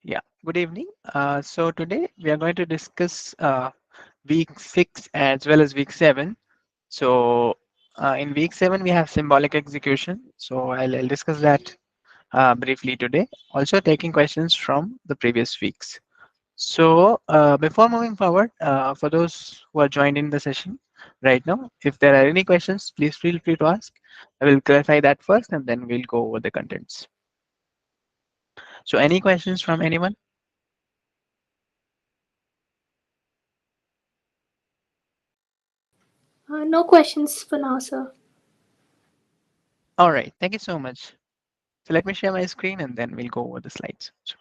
Yeah, good evening. So today we are going to discuss week 6 as well as week 7. So in week 7 we have symbolic execution. So I'll discuss that briefly today. Also taking questions from the previous weeks. So before moving forward, for those who are joined in the session right now, if there are any questions, please feel free to ask. I will clarify that first and then we'll go over the contents. So any questions from anyone? No questions for now, sir. All right, thank you so much. So let me share my screen and then we'll go over the slides. So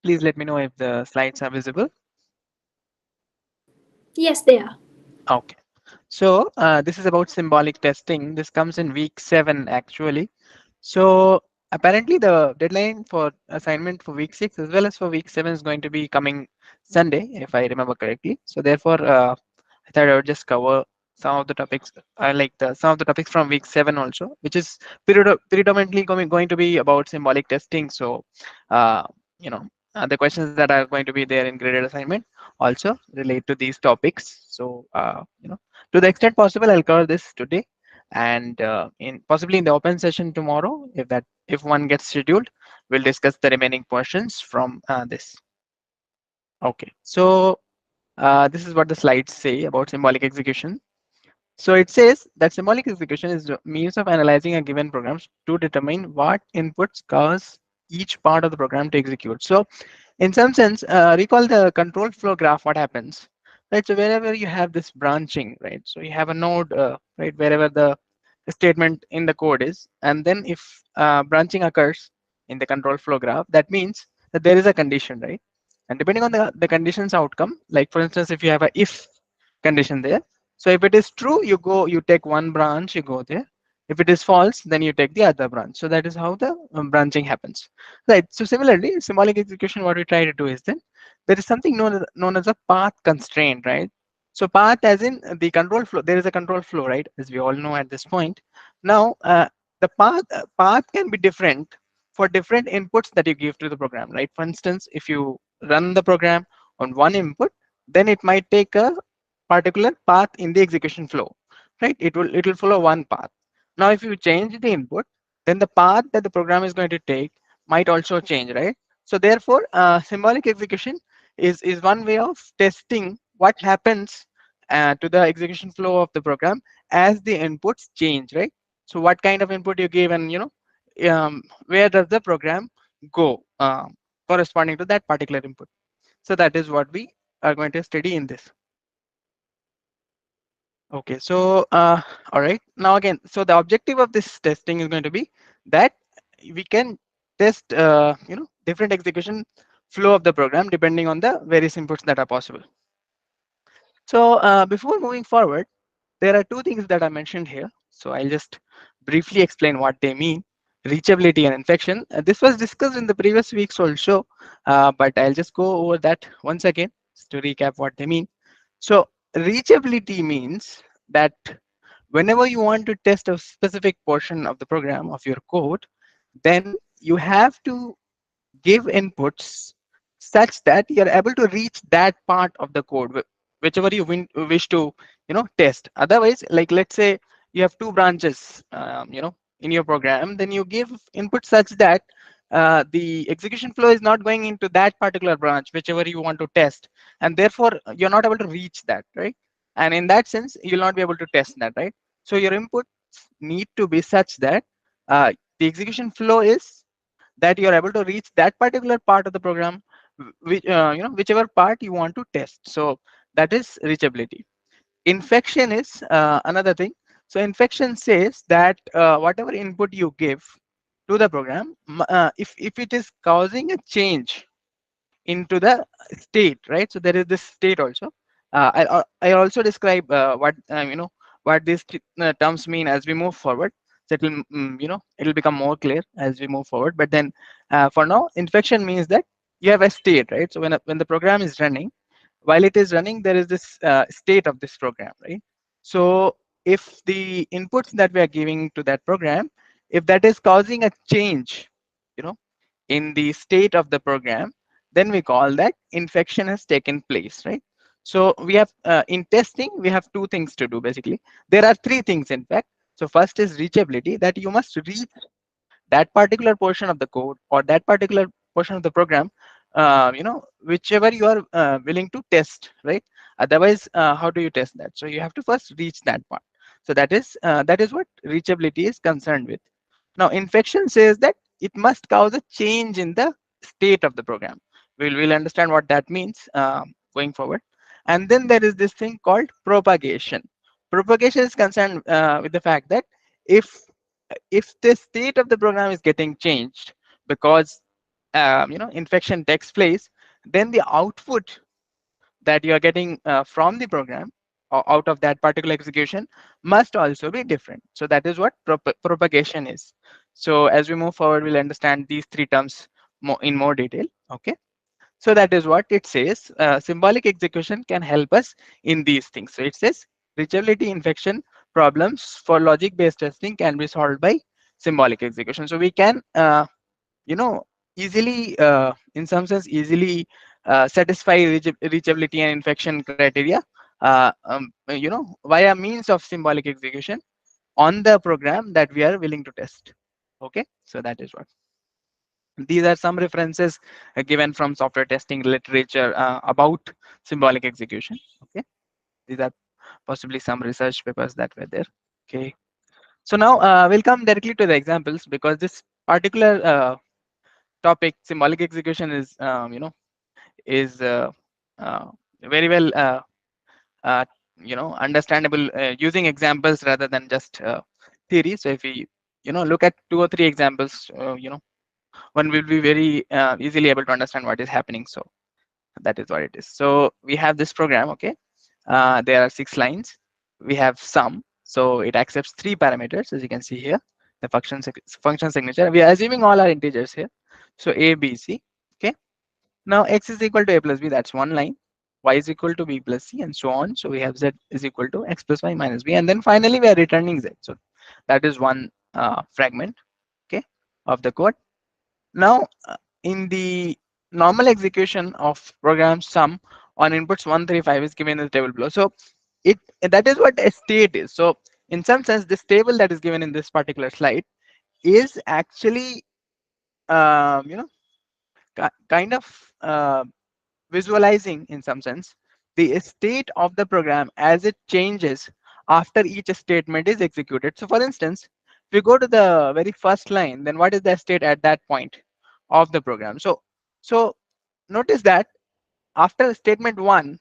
please let me know if the slides are visible. Yes, they are. Okay. So this is about symbolic testing. This comes in week 7 actually. So apparently the deadline for assignment for week 6 as well as for week 7 is going to be coming Sunday, if I remember correctly. So therefore, I thought I would just cover some of the topics. I like the some of the topics from week 7 also, which is predominantly going to be about symbolic testing. So, uh, the questions that are going to be there in graded assignment also relate to these topics. So, to the extent possible, I'll cover this today, and in possibly in the open session tomorrow, if one gets scheduled, we'll discuss the remaining portions from this. Okay, so this is what the slides say about symbolic execution. So it says that symbolic execution is a means of analyzing a given program to determine what inputs cause each part of the program to execute. So in some sense, recall the control flow graph, what happens, right? So wherever you have this branching, right? So you have a node, right, wherever the statement in the code is, and then if branching occurs in the control flow graph, that means that there is a condition, right? And depending on the condition's outcome, like for instance, if you have a if condition there, so if it is true, you take one branch, you go there. If it is false, then you take the other branch. So that is how the branching happens. Right. So similarly, symbolic execution, what we try to do is then there is something known as a path constraint, right? So path as in the control flow. There is a control flow, right? As we all know at this point. Now, the path can be different for different inputs that you give to the program, right? For instance, if you run the program on one input, then it might take a particular path in the execution flow, right? It will follow one path. Now, if you change the input, then the path that the program is going to take might also change, right? So therefore, symbolic execution is one way of testing what happens to the execution flow of the program as the inputs change, right? So what kind of input you give, and where does the program go corresponding to that particular input. So that is what we are going to study in this. Okay, so all right. Now again, so the objective of this testing is going to be that we can test, different execution flow of the program depending on the various inputs that are possible. So before moving forward, there are two things that are mentioned here. So I'll just briefly explain what they mean. Reachability and infection. This was discussed in the previous weeks also, but I'll just go over that once again just to recap what they mean. So reachability means that whenever you want to test a specific portion of the program of your code, then you have to give inputs such that you're able to reach that part of the code, whichever you wish to test. Otherwise, like let's say you have two branches in your program, then you give input such that the execution flow is not going into that particular branch, whichever you want to test, and therefore you're not able to reach that, right? And in that sense, you'll not be able to test that, right? So your inputs need to be such that the execution flow is that you're able to reach that particular part of the program, which whichever part you want to test. So that is reachability. Infection is another thing. So infection says that whatever input you give to the program, if it is causing a change into the state, right? So there is this state also. I also describe what what these terms mean as we move forward. So it'll it'll become more clear as we move forward. But then for now, infection means that you have a state, right? So when the program is running, while it is running, there is this state of this program, right? So if the inputs that we are giving to that program, if that is causing a change, you know, in the state of the program, then we call that infection has taken place, right? So we have in testing, we have two things to do basically. There are three things in fact. So first is reachability, that you must reach that particular portion of the code or that particular portion of the program, whichever you are willing to test, right? Otherwise, how do you test that? So you have to first reach that part. So that is what reachability is concerned with. Now infection says that it must cause a change in the state of the program. We'll understand what that means going forward. And then there is this thing called propagation. Propagation is concerned with the fact that if if the state of the program is getting changed because infection takes place, then the output that you are getting from the program or out of that particular execution must also be different. So that is what propagation is. So as we move forward, we'll understand these three terms in more detail. Okay. So that is what it says. Symbolic execution can help us in these things. So it says reachability infection problems for logic-based testing can be solved by symbolic execution. So we can, you know, easily, in some sense, easily satisfy reachability and infection criteria, via means of symbolic execution on the program that we are willing to test. Okay, so that is what. These are some references given from software testing literature about symbolic execution. Okay, these are possibly some research papers that were there. Okay, so now we'll come directly to the examples because this particular topic, symbolic execution, is uh, very well uh, understandable using examples rather than just theory. So if we look at two or three examples, one will be very easily able to understand what is happening. So that is what it is. So we have this program. Okay, there are 6 lines. We have sum, so it accepts 3 parameters, as you can see here. The function signature, we are assuming all are integers here. So a, b, c. Okay, now x is equal to a plus b, that's one line. Y is equal to b plus c, and so on. So we have z is equal to x plus y minus b, and then finally we are returning z. So that is one fragment, okay, of the code. Now, in the normal execution of program sum on inputs 135 is given in the table below. So that is what a state is. So in some sense, this table that is given in this particular slide is actually kind of visualizing in some sense the state of the program as it changes after each statement is executed. So for instance, if you go to the very first line, then what is the state at that point of the program? So notice that after statement 1,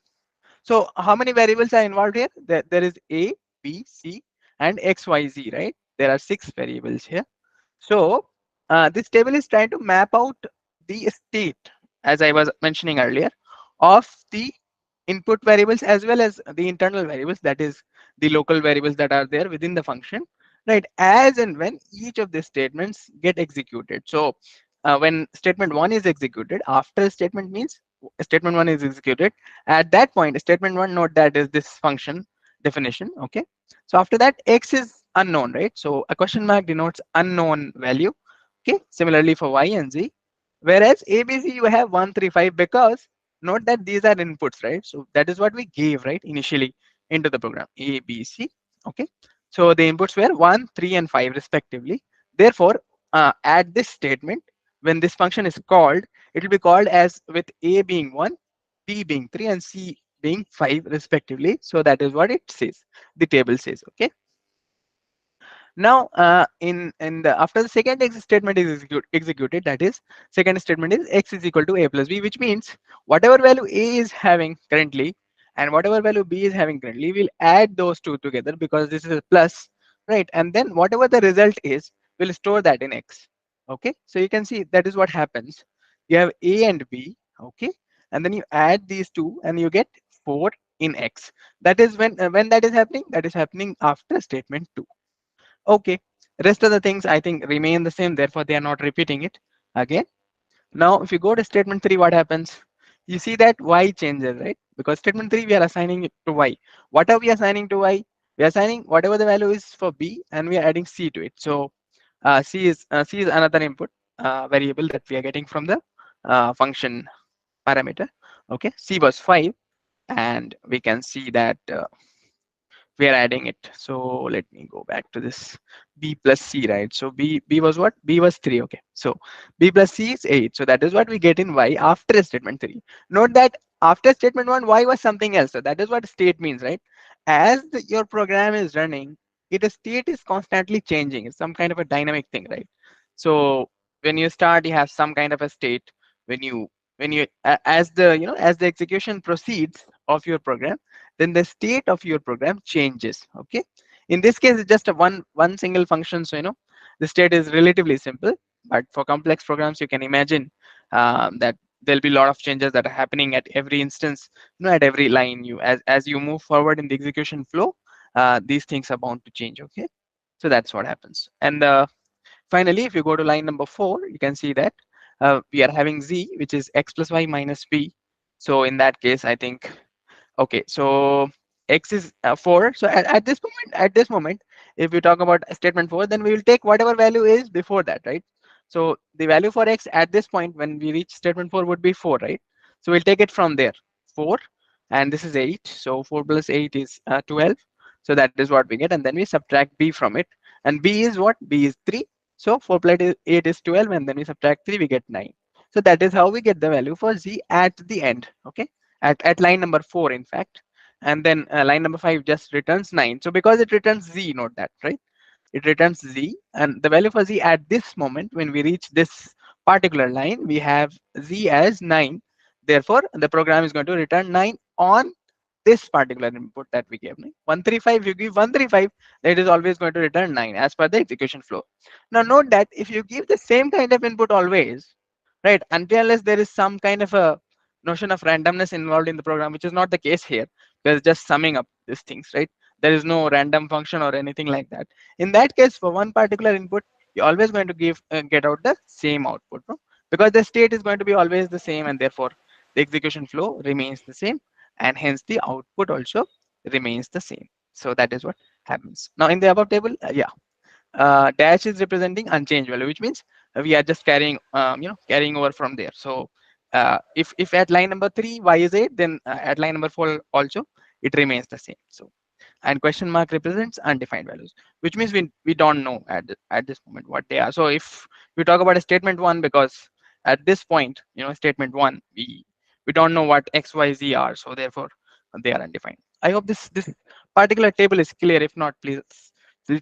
so how many variables are involved here? There is a, b, c, and x, y, z, right? There are 6 variables here. So this table is trying to map out the state, as I was mentioning earlier, of the input variables as well as the internal variables, that is the local variables that are there within the function, right? As and when each of the statements get executed. So when statement 1 is executed, after statement means statement 1 is executed, at that point statement 1, note that is this function definition. Okay, so after that x is unknown, right? So a question mark denotes unknown value. Okay, similarly for y and z, whereas abc you have 135 because note that these are inputs, right? So that is what we gave right initially into the program, abc. Okay, so the inputs were 1, 3, and 5 respectively. Therefore at this statement, when this function is called, it will be called as with a being 1, b being 3, and c being 5 respectively. So that is what it says, the table says. Okay. Now, in the after the second statement is executed, that is, second statement is x is equal to a plus b, which means whatever value a is having currently and whatever value b is having currently, we'll add those two together because this is a plus, right? And then whatever the result is, we'll store that in x. Okay, so you can see that is what happens. You have a and b, okay, and then you add these two and you get 4 in x. That is when that is happening. That is happening after statement 2. Okay, rest of the things I think remain the same, therefore they are not repeating it again. Now, if you go to statement 3, what happens? You see that y changes, right? Because statement 3, we are assigning it to y. What are we assigning to y? We are assigning whatever the value is for b, and we are adding c to it. So c is another input variable that we are getting from the function parameter. Okay, c was 5, and we can see that we are adding it. So let me go back to this b plus c, right? So b was what? B was 3. Okay, so b plus c is 8. So that is what we get in y after statement 3. Note that after statement 1, y was something else. So that is what state means, right? As your program is running, the state is constantly changing. It's some kind of a dynamic thing, right? So when you start, you have some kind of a state. As the as the execution proceeds of your program, then the state of your program changes. Okay, in this case it's just a one single function, so the state is relatively simple. But for complex programs, you can imagine that there'll be a lot of changes that are happening at every instance, at every line. As you move forward in the execution flow, these things are bound to change. Okay, so that's what happens. And finally, if you go to line number 4, you can see that we are having z, which is x plus y minus b. So in that case, I think, okay, so x is 4. So at this moment, if we talk about statement 4, then we will take whatever value is before that, right? So the value for x at this point when we reach statement 4 would be 4, right? So we'll take it from there, 4, and this is 8. So 4 plus 8 is 12. So that is what we get, and then we subtract b from it. And b is what? B is 3. So 4 plus 8 is 12, and then we subtract 3, we get 9. So that is how we get the value for z at the end. Okay, at line number 4, in fact. And then line number 5 just returns 9. So because it returns z, note that, right? It returns z, and the value for z at this moment when we reach this particular line, we have z as 9. Therefore the program is going to return 9 on this particular input that we gave. 135, you give 135, it is always going to return 9 as per the execution flow. Now note that if you give the same kind of input always, right, until unless there is some kind of a notion of randomness involved in the program, which is not the case here. There's just summing up these things, right? There is no random function or anything like that. In that case, for one particular input, you're always going to get out the same output, no? Because the state is going to be always the same, and therefore the execution flow remains the same, and hence the output also remains the same. So that is what happens. Now in the above table, yeah, dash is representing unchanged value, which means we are just carrying over from there. So if at line number 3 y is 8, then at line number 4 also it remains the same. So, and question mark represents undefined values, which means we don't know at this moment what they are. So if we talk about a statement 1, because at this point, statement 1, we don't know what x y z are, so therefore they are undefined. I hope this particular table is clear. If not, please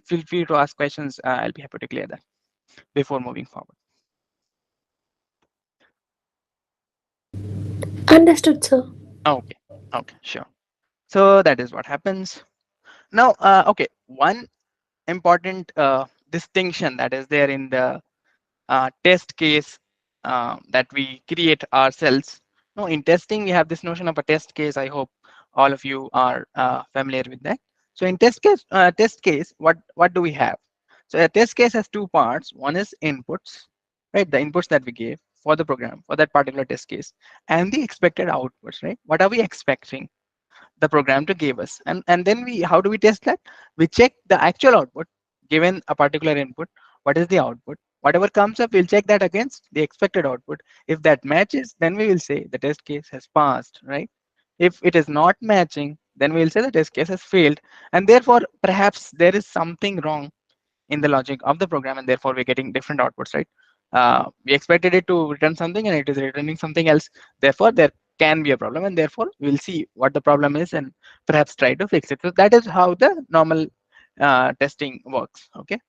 feel free to ask questions. I'll be happy to clear that before moving forward. Understood, sir. Okay, okay, sure. So that is what happens. Now, okay, one important distinction that is there in the test case that we create ourselves. No, in testing, we have this notion of a test case. I hope all of you are familiar with that. So in test case, what do we have? So a test case has two parts. One is inputs, right? The inputs that we gave for the program for that particular test case, and the expected outputs, right? What are we expecting the program to give us? And then how do we test that? We check the actual output given a particular input. What is the output? Whatever comes up, we'll check that against the expected output. If that matches, then we will say the test case has passed, right? If it is not matching, then we will say the test case has failed, and therefore perhaps there is something wrong in the logic of the program, and therefore we're getting different outputs, right? We expected it to return something and it is returning something else. Therefore, there can be a problem, and therefore we'll see what the problem is and perhaps try to fix it. So that is how the normal testing works. Okay.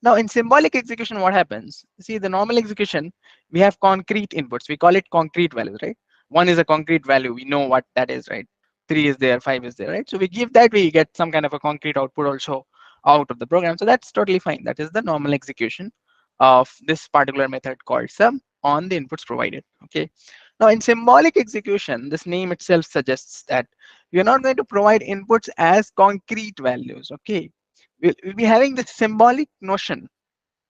Now in symbolic execution, what happens? See, the normal execution, we have concrete inputs. We call it concrete values, right? One is a concrete value. We know what that is, right? 3 is there, 5 is there, right? So we give that, we get some kind of a concrete output also out of the program. So that's totally fine. That is the normal execution of this particular method called sum on the inputs provided. Okay. Now in symbolic execution, this name itself suggests that we are not going to provide inputs as concrete values. Okay. We'll be having this symbolic notion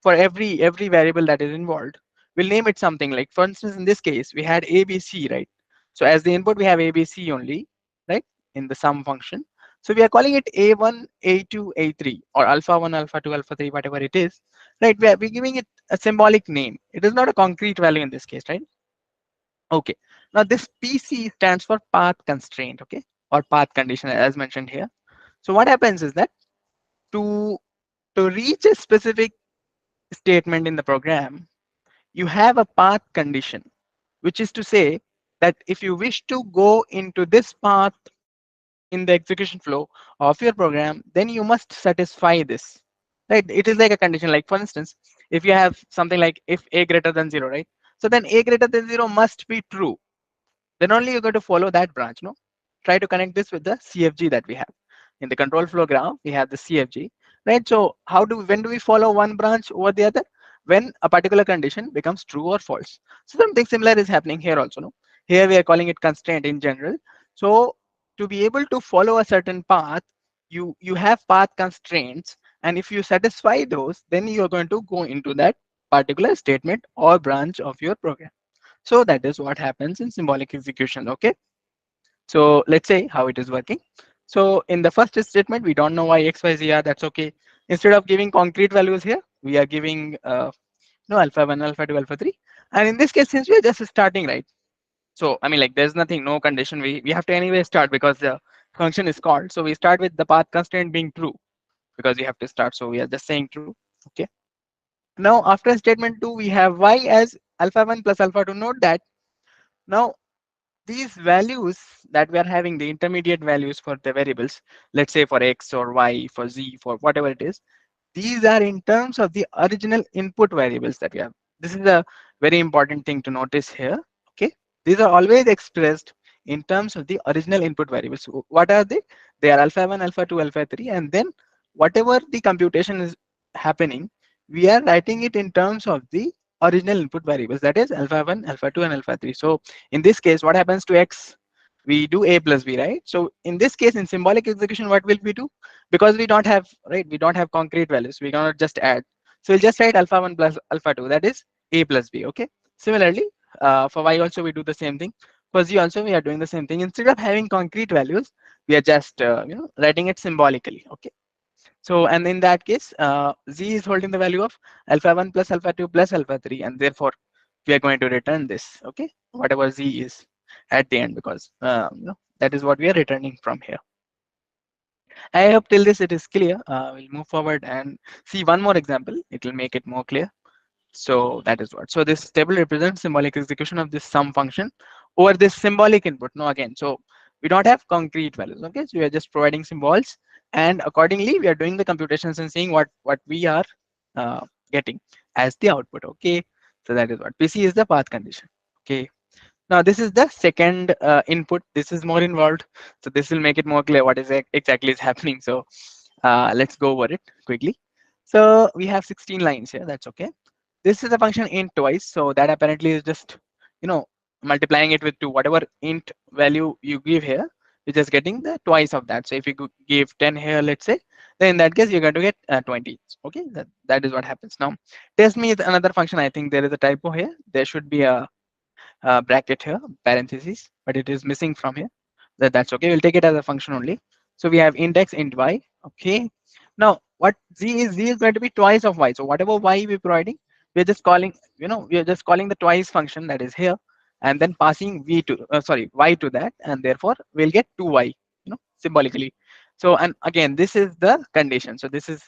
for every variable that is involved. We'll name it something like, for instance, in this case, we had ABC, right? So as the input, we have ABC only, right, in the sum function. So we are calling it A1, A2, A3, or alpha 1, alpha 2, alpha 3, whatever it is, right? We're giving it a symbolic name. It is not a concrete value in this case, right? Okay. Now this PC stands for path constraint, okay, or path condition as mentioned here. So what happens is that to to reach a specific statement in the program, you have a path condition, which is to say that if you wish to go into this path in the execution flow of your program, then you must satisfy this. Right? It is like a condition. Like for instance, if you have something like if a greater than zero, right? So then a greater than zero must be true. Then only you're going to follow that branch. No, try to connect this with the CFG that we have in the control flow graph. We have the CFG, right? So when do we follow one branch over the other? When a particular condition becomes true or false. So something similar is happening here also. No, here we are calling it constraint in general. So to be able to follow a certain path, you have path constraints, and if you satisfy those, then you are going to go into that particular statement or branch of your program. So that is what happens in symbolic execution. Okay. So let's say how it is working. So in the first statement, we don't know why x, y, z are. That's okay. Instead of giving concrete values here, we are giving no alpha 1, alpha 2, alpha 3. And in this case, since we are just starting, right? So I mean, like there's nothing, no condition. We have to anyway start because the function is called. So we start with the path constraint being true because we have to start. So we are just saying true. Okay. Now after statement 2, we have y as alpha 1 plus alpha 2. Note that now these values that we are having, the intermediate values for the variables, let's say for x or y, for z, for whatever it is, these are in terms of the original input variables that we have. This is a very important thing to notice here. Okay, these are always expressed in terms of the original input variables. So what are they? They are alpha 1, alpha 2, alpha 3, and then whatever the computation is happening, we are writing it in terms of the original input variables, that is alpha 1, alpha 2, and alpha 3. So in this case, what happens to x? We do a plus b, right? So in this case, in symbolic execution, what will we do? Because we don't have, right, we don't have concrete values, we cannot just add. So we'll just write alpha 1 plus alpha 2, that is a plus b. Okay. Similarly, for y also we do the same thing. For z also we are doing the same thing. Instead of having concrete values, we are just writing it symbolically. Okay. So, and in that case, z is holding the value of alpha 1 plus alpha 2 plus alpha 3, and therefore we are going to return this, okay, whatever z is at the end, because that is what we are returning from here. I hope till this it is clear. We'll move forward and see one more example. It will make it more clear. So that is what. So this table represents symbolic execution of this sum function over this symbolic input. No, again, so we don't have concrete values. Okay, so we are just providing symbols, and accordingly we are doing the computations and seeing what we are uh, getting as the output. Okay, so that is what PC is the path condition. Okay. Now this is the second input. This is more involved, so this will make it more clear what is exactly is happening. So let's go over it quickly. So we have 16 lines here. That's okay. This is a function int twice, so that apparently is just multiplying it with 2. Whatever int value you give here, you're just getting the twice of that. So if you give 10 here, let's say, then in that case you're going to get 20. Okay, that is what happens. Now test me is another function. I think there is a typo here. There should be a bracket here, parentheses, but it is missing from here. That's okay. We'll take it as a function only. So we have index int y. Okay. Now what z is going to be twice of y. So whatever y we're providing, we're just calling, we are just calling the twice function that is here, and then passing y to that, and therefore we'll get 2y, symbolically. So, and again, this is the condition. So this is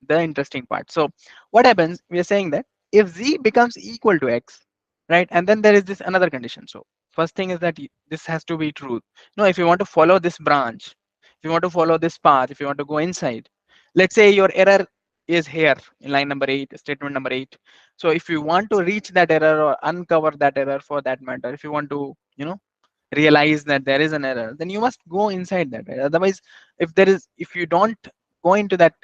the interesting part. So what happens? We are saying that if z becomes equal to x, right, and then there is this another condition. So first thing is that this has to be true. No, if you want to follow this branch, if you want to follow this path, if you want to go inside, let's say your error is here in line number 8, statement number 8. So if you want to reach that error or uncover that error for that matter, if you want to, realize that there is an error, then you must go inside that, right? Otherwise, if you don't go into that,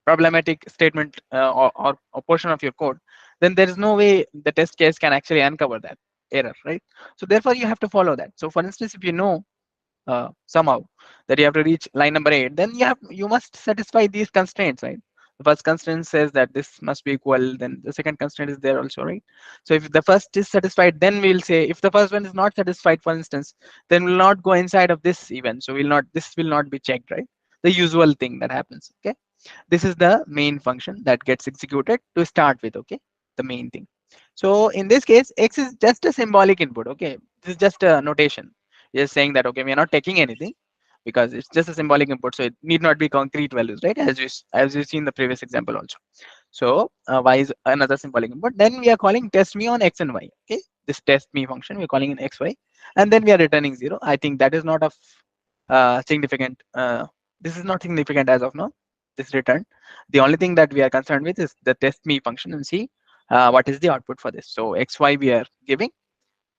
problematic statement or portion of your code, then there is no way the test case can actually uncover that error, right? So therefore you have to follow that. So for instance, if you know somehow that you have to reach line number 8, then you must satisfy these constraints, right? The first constraint says that this must be equal, then the second constraint is there also, right? So if the first is satisfied, then we'll say, if the first one is not satisfied, for instance, then we'll not go inside of this event, so this will not be checked, right? The usual thing that happens. Okay, this is the main function that gets executed to start with. Okay, the main thing. So in this case, x is just a symbolic input. Okay, this is just a notation, just saying that, okay, we are not taking anything because it's just a symbolic input, so it need not be concrete values, right? As you see in the previous example also. So y is another symbolic input. Then we are calling test me on x and y. Okay, this test me function we're calling in xy, and then we are returning 0. I think that is not of significant. This is not significant as of now, this return. The only thing that we are concerned with is the test me function and see what is the output for this. So xy we are giving,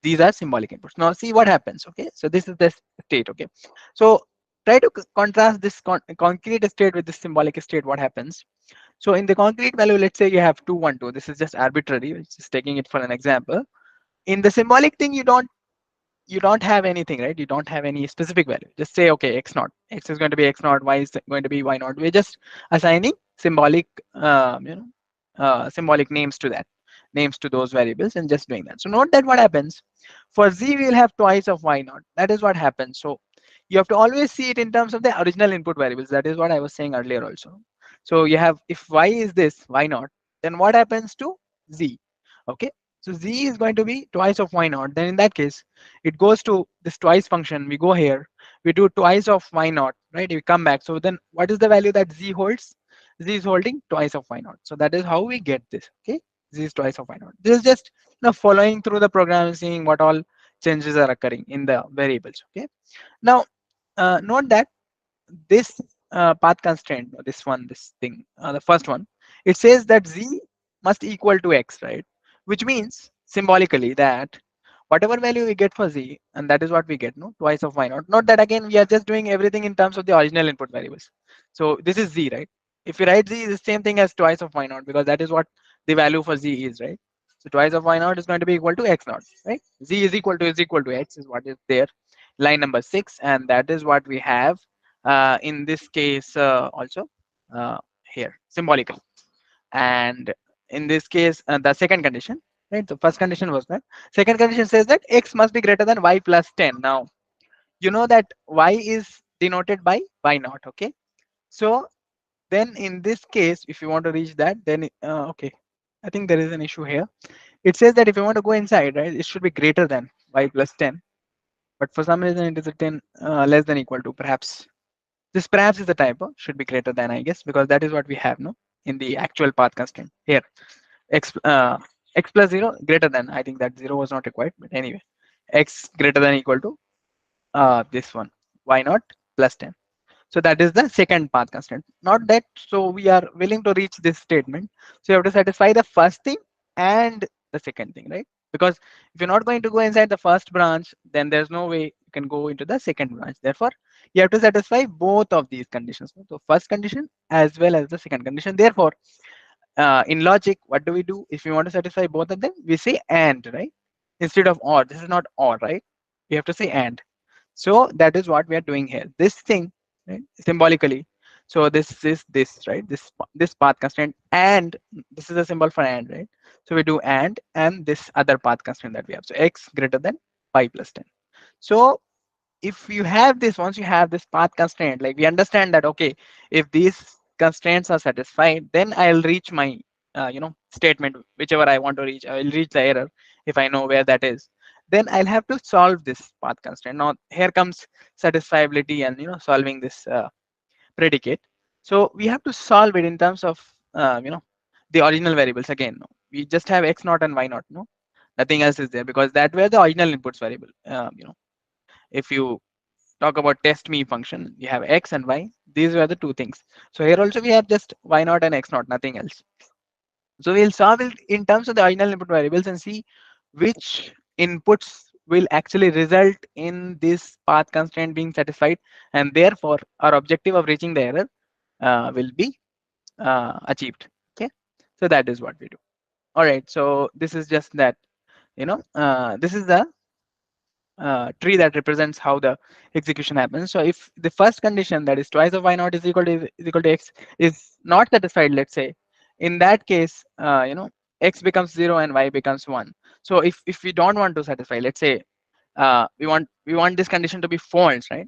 these are symbolic inputs. Now see what happens. Okay, so this is the state. Okay, so try to contrast this concrete state with this symbolic state. What happens? So in the concrete value, let's say you have 2 1 2. This is just arbitrary, just taking it for an example. In the symbolic thing, you don't have anything, right? You don't have any specific value. Just say, okay, x naught, x is going to be x naught, y is going to be y naught. We're just assigning symbolic symbolic names to that, names to those variables, and just doing that. So note that what happens for z, we will have twice of y naught. That is what happens. So you have to always see it in terms of the original input variables. That is what I was saying earlier also. So you have, if y is this y naught, then what happens to z? Okay, so z is going to be twice of y naught. Then in that case, it goes to this twice function. We go here, we do twice of y naught, right? We come back. So then what is the value that z holds? Z is holding twice of y naught. So that is how we get this. Okay, z is twice of y naught. This is just, following through the program, seeing what all changes are occurring in the variables. Okay, now note that this path constraint, or this thing, the first one, it says that z must equal to x, right? Which means symbolically that whatever value we get for z, and that is what we get, no, twice of y naught. Note that again, we are just doing everything in terms of the original input variables. So this is z, right? If you write z is the same thing as twice of y naught, because that is what the value for z is, right? So twice of y naught is going to be equal to x naught, right? Z is equal to x is what is there, line number 6, and that is what we have in this case also uh, here symbolically. And in this case, the second condition, right? The first condition was that. Second condition says that x must be greater than y plus 10. Now, you know that y is denoted by y naught. Okay. So then in this case, if you want to reach that, then okay, I think there is an issue here. It says that if you want to go inside, right, it should be greater than y plus 10. But for some reason, it is a 10 less than equal to, perhaps. This perhaps is the typo, should be greater than, I guess, because that is what we have, no, in the actual path constraint here. X plus 0 greater than, I think that 0 was not required, but anyway, x greater than equal to this one, y naught plus 10. So that is the second path constraint. Not that, so we are willing to reach this statement. So you have to satisfy the first thing and the second thing, right? Because if you're not going to go inside the first branch, then there's no way you can go into the second branch. Therefore, you have to satisfy both of these conditions. So first condition as well as the second condition. Therefore, in logic, what do we do? If we want to satisfy both of them, we say and, right? Instead of or. This is not or, right? We have to say and. So that is what we are doing here. This thing, right, symbolically. So this is this, right? This path constraint, and this is a symbol for and, right? So we do and this other path constraint that we have. So x greater than y plus 10. So if you have this, once you have this path constraint, like we understand that, okay, if these constraints are satisfied, then I'll reach my statement, whichever I want to reach. I will reach the error if I know where that is. Then I'll have to solve this path constraint. Now here comes satisfiability and solving this predicate. So we have to solve it in terms of the original variables again. we just have x naught and y naught, no, nothing else is there, because that were the original inputs variable. If you talk about test me function, you have x and y, these were the two things. So here also we have just y naught and x naught, nothing else. So we'll solve it in terms of the original input variables and see which inputs will actually result in this path constraint being satisfied, and therefore our objective of reaching the error will be achieved. Okay, so that is what we do. All right, so this is just that, this is the tree that represents how the execution happens. So if the first condition, that is twice of y naught is equal to x, is not satisfied, let's say, in that case, x becomes 0 and y becomes 1. So if we don't want to satisfy, let's say, we want this condition to be false, right?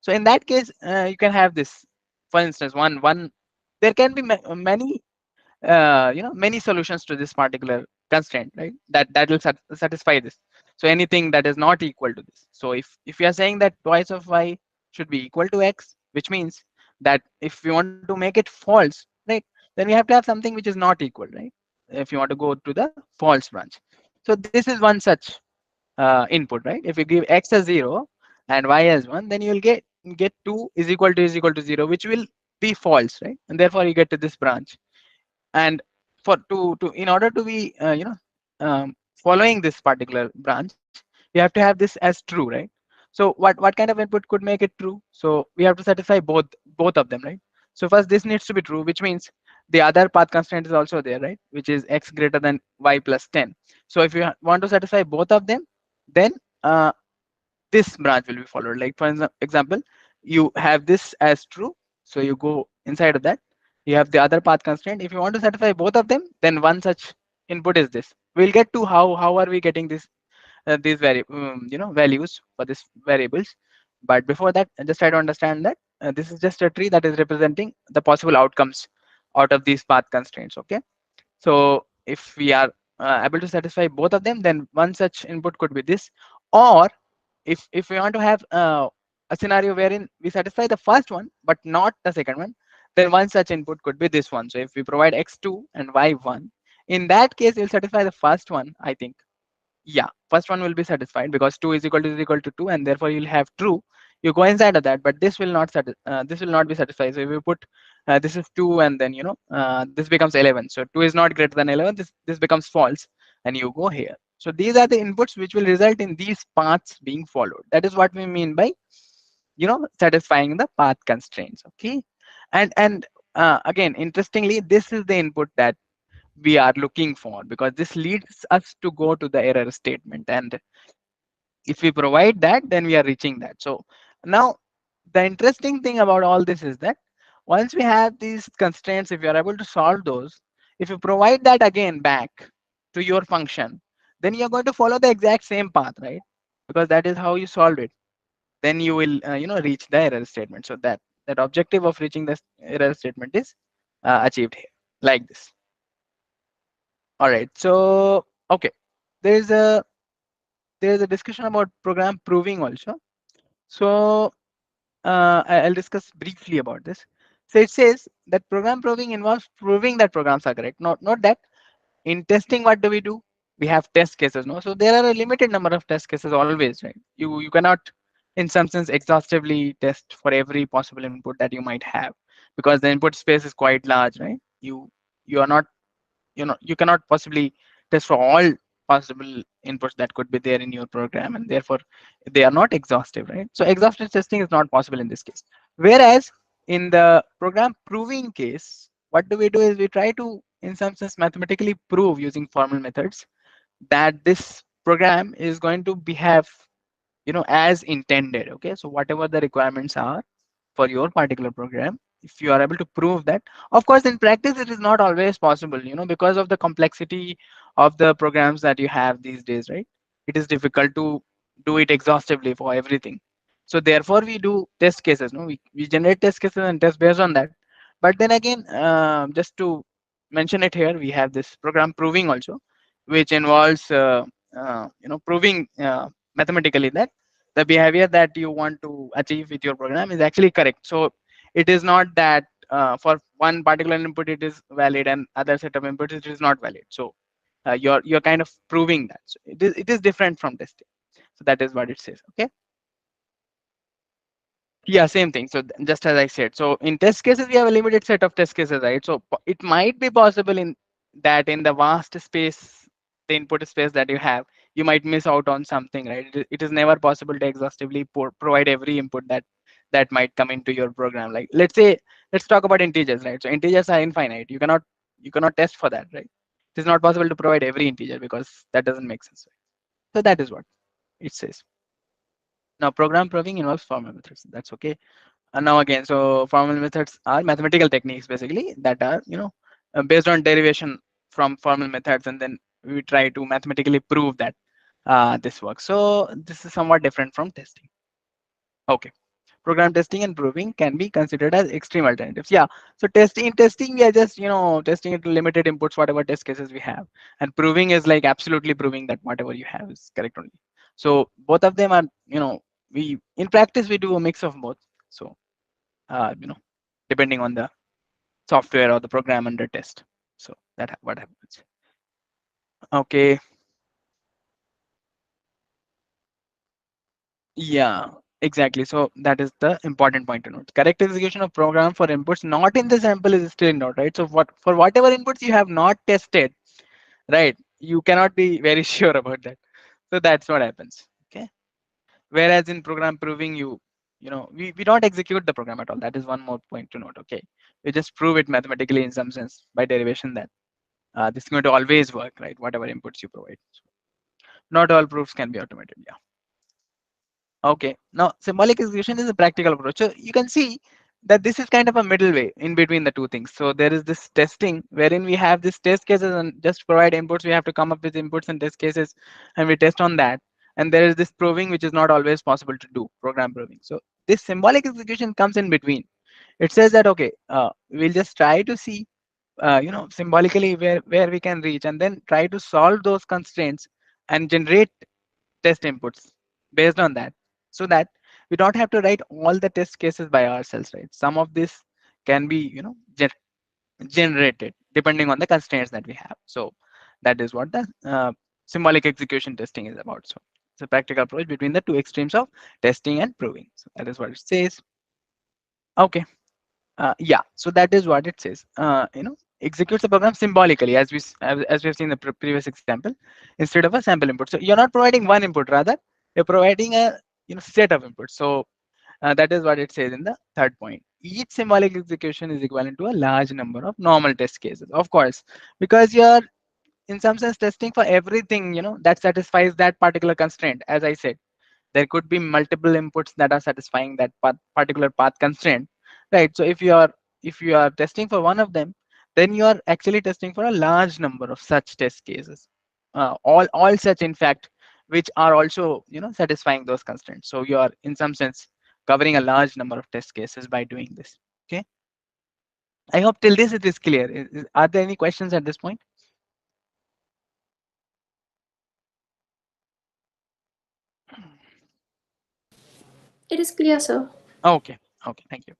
So in that case, you can have this. For instance, one there can be many many solutions to this particular constraint, right? That will satisfy this. So anything that is not equal to this. So if we are saying that twice of y should be equal to x, which means that if we want to make it false, right, then we have to have something which is not equal, right? If you want to go to the false branch. So this is one such input, right? If you give x as 0 and y as 1, then you will get 2 is equal to 0, which will be false, right? And therefore you get to this branch. And for to in order to be following this particular branch, you have to have this as true, right? So what kind of input could make it true? So we have to satisfy both of them, right? So first this needs to be true, which means the other path constraint is also there, right, which is x greater than y plus 10. So if you want to satisfy both of them, then this branch will be followed. Like for example, you have this as true, so you go inside of that. You have the other path constraint. If you want to satisfy both of them, then one such input is this. We'll get to how are we getting this these values for these variables. But before that, I just try to understand that this is just a tree that is representing the possible outcomes out of these path constraints. Okay, so if we are able to satisfy both of them, then one such input could be this. Or if we want to have a scenario wherein we satisfy the first one but not the second one, then one such input could be this one. So if we provide x2 and y1, in that case we'll satisfy the first one, I think. Yeah, first one will be satisfied because 2 is equal to 2, and therefore you'll have true. You go inside of that, but this will not this will not be satisfied. So if you put this is 2, and then this becomes 11. So 2 is not greater than 11. This becomes false, and you go here. So these are the inputs which will result in these paths being followed. That is what we mean by satisfying the path constraints. Okay, and again, interestingly, this is the input that we are looking for, because this leads us to go to the error statement, and if we provide that, then we are reaching that. So now the interesting thing about all this is that once we have these constraints, if you are able to solve those, if you provide that again back to your function, then you're going to follow the exact same path, right? Because that is how you solved it. Then you will reach the error statement. So that objective of reaching the error statement is achieved here, like this. All right, so okay, there's a there's a discussion about program proving also. So I'll discuss briefly about this. So it says that program proving involves proving that programs are correct. Not that in testing, what do we do? We have test cases, no? So there are a limited number of test cases always, right? You cannot, in some sense, exhaustively test for every possible input that you might have, because the input space is quite large, right? You are not, you cannot possibly test for all possible inputs that could be there in your program, and therefore they are not exhaustive, right? So exhaustive testing is not possible in this case. Whereas in the program proving case, what do? Is we try to, in some sense, mathematically prove using formal methods that this program is going to behave as intended. Okay, so whatever the requirements are for your particular program, if you are able to prove that. Of course, in practice it is not always possible, because of the complexity of the programs that you have these days, right? It is difficult to do it exhaustively for everything. So therefore we do test cases, no, we generate test cases and test based on that. But then again, just to mention it here, we have this program proving also, which involves proving mathematically that the behavior that you want to achieve with your program is actually correct. So it is not that for one particular input it is valid and other set of inputs it is not valid. So you're kind of proving that. So it is different from testing. So that is what it says. Okay. Yeah, same thing. So just as I said, so in test cases, we have a limited set of test cases, right? So it might be possible in that in the vast space, the input space that you have, you might miss out on something, right? It is never possible to exhaustively provide every input that might come into your program. Like let's say, let's talk about integers, right? So integers are infinite. You cannot test for that, right? It is not possible to provide every integer because that doesn't make sense. Right? So that is what it says. Now, program proving involves formal methods. That's okay. Now again, so formal methods are mathematical techniques basically that are based on derivation from formal methods, and then we try to mathematically prove that this works. So this is somewhat different from testing. Okay. Program testing and proving can be considered as extreme alternatives. Yeah. So testing we are just testing it to limited inputs, whatever test cases we have, and proving is like absolutely proving that whatever you have is correct only. So both of them are we in practice we do a mix of both. So uh, you know depending on the software or the program under test. So what happens. Okay. Yeah, exactly. So that is the important point to note. Correct execution of program for inputs not in the sample is still not right. So what for whatever inputs you have not tested, right? You cannot be very sure about that. So that's what happens. Okay. Whereas in program proving we don't execute the program at all. That is one more point to note. Okay. We just prove it mathematically in some sense by derivation that this is going to always work, right? Whatever inputs you provide. So not all proofs can be automated. Yeah. Okay. Now, symbolic execution is a practical approach. So you can see that this is kind of a middle way in between the two things. So there is this testing wherein we have this test cases and just provide inputs. We have to come up with inputs and test cases and we test on that. And there is this proving, which is not always possible to do, program proving. So this symbolic execution comes in between. It says that, okay, we'll just try to see, symbolically where we can reach and then try to solve those constraints and generate test inputs based on that, so that we don't have to write all the test cases by ourselves, right? Some of this can be generated depending on the constraints that we have. So that is what the symbolic execution testing is about. So it's a practical approach between the two extremes of testing and proving. So that is what it says. Okay. Yeah, so that is what it says. Executes the program symbolically, as we have seen in the previous example, instead of a sample input. So you're not providing one input, rather you're providing a set of inputs. So that is what it says in the third point. Each symbolic execution is equivalent to a large number of normal test cases, of course, because you're in some sense testing for everything that satisfies that particular constraint. As I said, there could be multiple inputs that are satisfying that particular path constraint, right? So if you are testing for one of them, then you are actually testing for a large number of such test cases, all such in fact, which are also satisfying those constraints. So you are in some sense covering a large number of test cases by doing this. Okay, I hope till this it is clear. Are there any questions at this point? It is clear, sir. Okay, okay, thank you.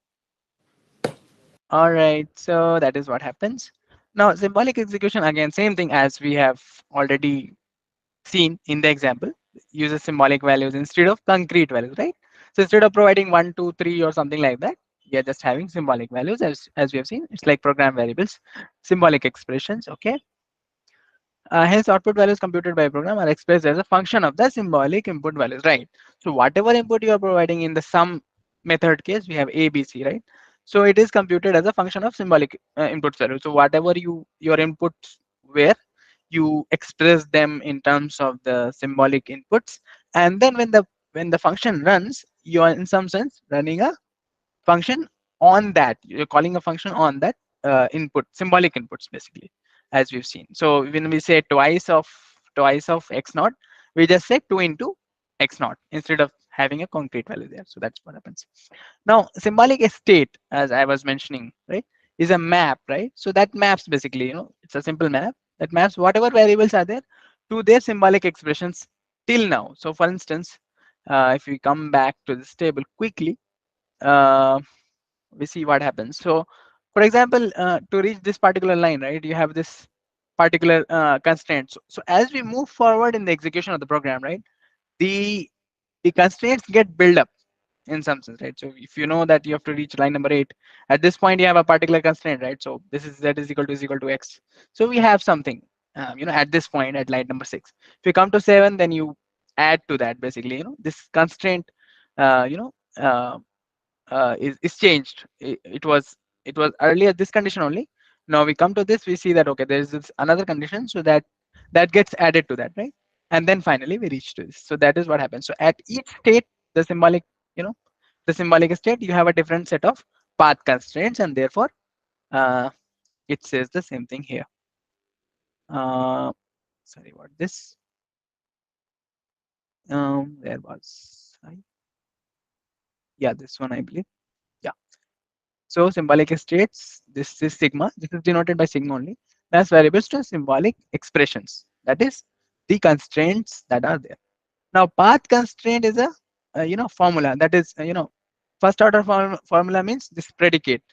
All right, so that is what happens. Now, symbolic execution, again, same thing as we have already seen in the example, uses symbolic values instead of concrete values, right? So instead of providing 1, 2, 3 or something like that, we are just having symbolic values as we have seen. It's like program variables, symbolic expressions, okay? Hence, output values computed by a program are expressed as a function of the symbolic input values, right? So whatever input you are providing in the sum method case, we have A, B, C, right? So it is computed as a function of symbolic input value. So whatever your inputs were, you express them in terms of the symbolic inputs, and then when the function runs, you are in some sense running a function on that. You're calling a function on that input, symbolic inputs basically, as we've seen. So when we say twice of x naught, we just say 2 into x naught instead of having a concrete value there. So that's what happens. Now, symbolic state, as I was mentioning, right, is a map, right? So that maps basically, it's a simple map that maps whatever variables are there to their symbolic expressions till now. So for instance, if we come back to this table quickly, uh, we see what happens. So for example, to reach this particular line, right, you have this particular constraint. So as we move forward in the execution of the program, right, the the constraints get built up in some sense, right? So if you know that you have to reach line number 8, at this point you have a particular constraint, right? So this is z is equal to x. So we have something, at this point at line number 6. If you come to 7, then you add to that basically, this constraint, uh, you know, uh, is changed. It was earlier this condition only. Now we come to this, we see that okay, there is this another condition, so that gets added to that, right? And then finally we reach to this. So that is what happens. So at each state, the symbolic, you know, the symbolic state, you have a different set of path constraints, and therefore uh, it says the same thing here. Sorry about this. There was yeah, this one I believe. Yeah. So symbolic states, this is sigma. This is denoted by sigma only. That's variables to symbolic expressions. That is the constraints that are there. Now, path constraint is a formula. That is first order formula means this predicate.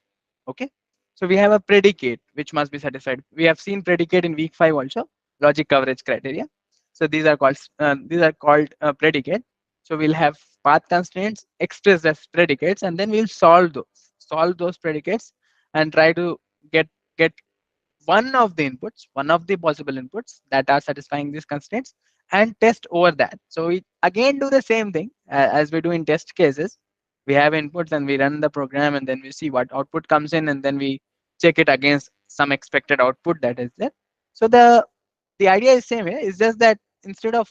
Okay, so we have a predicate which must be satisfied. We have seen predicate in week 5 also. Logic coverage criteria. So these are called predicate. So we'll have path constraints expressed as predicates, and then we'll solve those predicates and try to get one of the possible inputs that are satisfying these constraints, and test over that. So we again do the same thing as we do in test cases. We have inputs and we run the program, and then we see what output comes in, and then we check it against some expected output that is there. So the idea is same here. It's just that instead of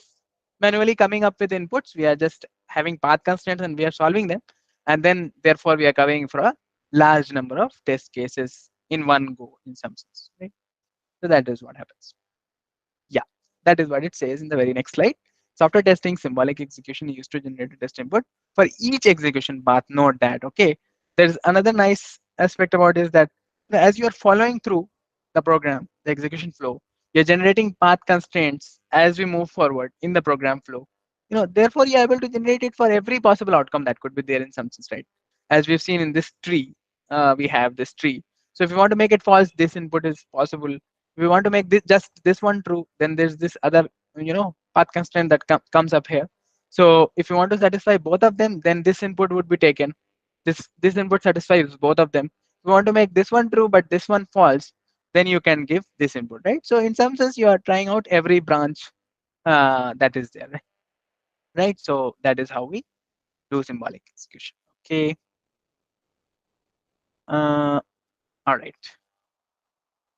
manually coming up with inputs, we are just having path constraints and we are solving them, and then therefore we are covering for a large number of test cases in one go in some sense, right? So that is what happens. Yeah, that is what it says in the very next slide. Software testing symbolic execution used to generate a test input for each execution path. Note that, okay. There's another nice aspect about is that as you're following through the program, the execution flow, you're generating path constraints as we move forward in the program flow. Therefore, you're able to generate it for every possible outcome that could be there in some sense, right? As we've seen in this tree, we have this tree. So if you want to make it false, this input is possible. If we want to make this just this one true, then there's this other path constraint that comes up here. So if you want to satisfy both of them, then this input would be taken. This input satisfies both of them. If you want to make this one true but this one false, then you can give this input, right? So in some sense you are trying out every branch that is there, right? So that is how we do symbolic execution. Okay. All right.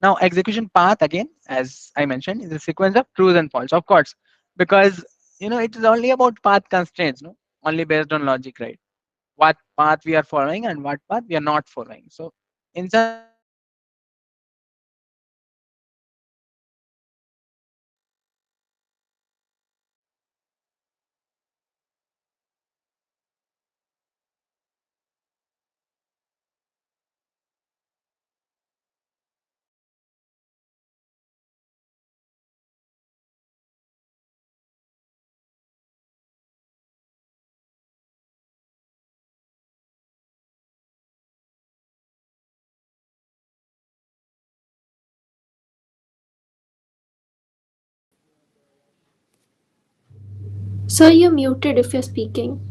Now, execution path again, as I mentioned, is a sequence of trues and false, of course, because it is only about path constraints, no, only based on logic, right? What path we are following and what path we are not following. So, in some sense, we have to give the path constraints and Sir, you're muted if you're speaking.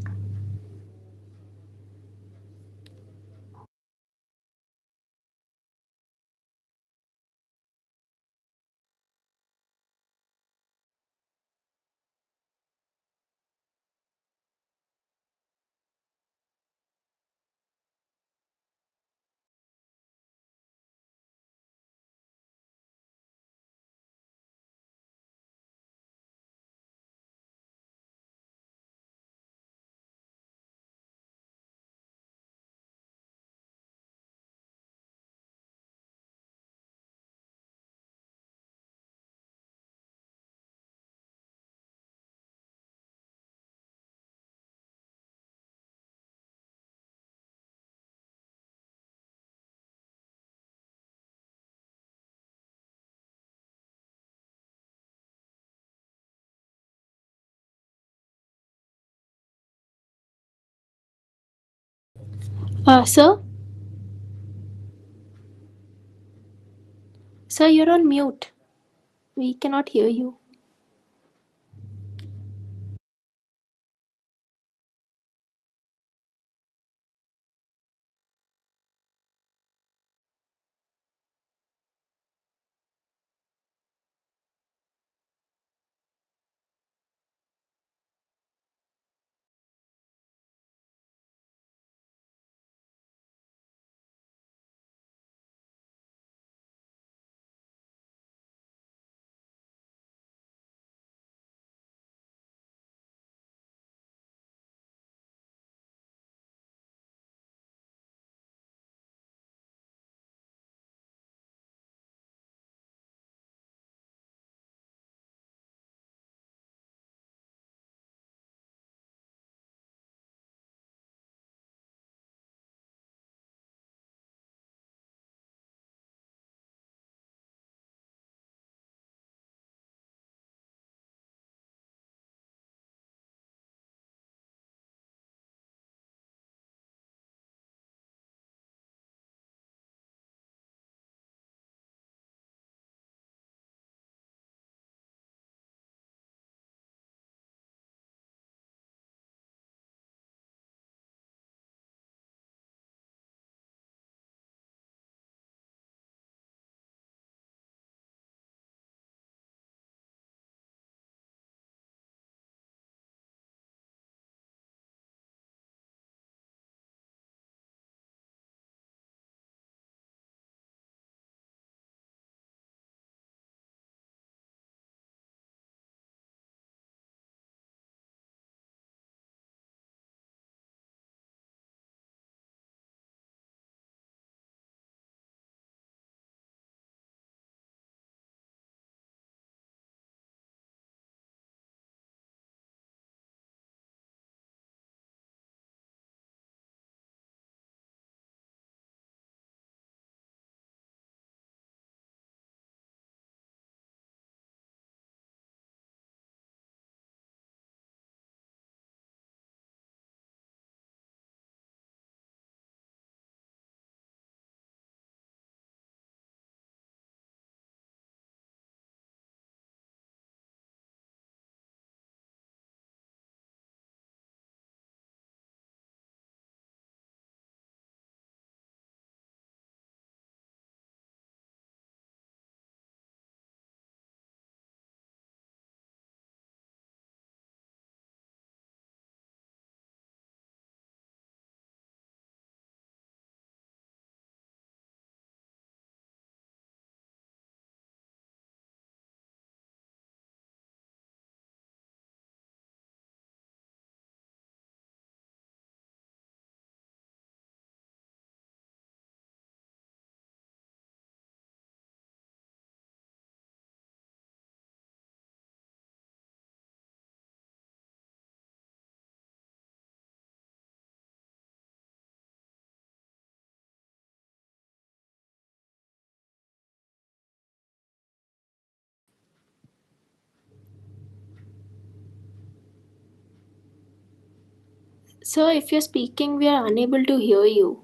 Sir? Sir, you're on mute. We cannot hear you. Sir, if you're speaking, we are unable to hear you.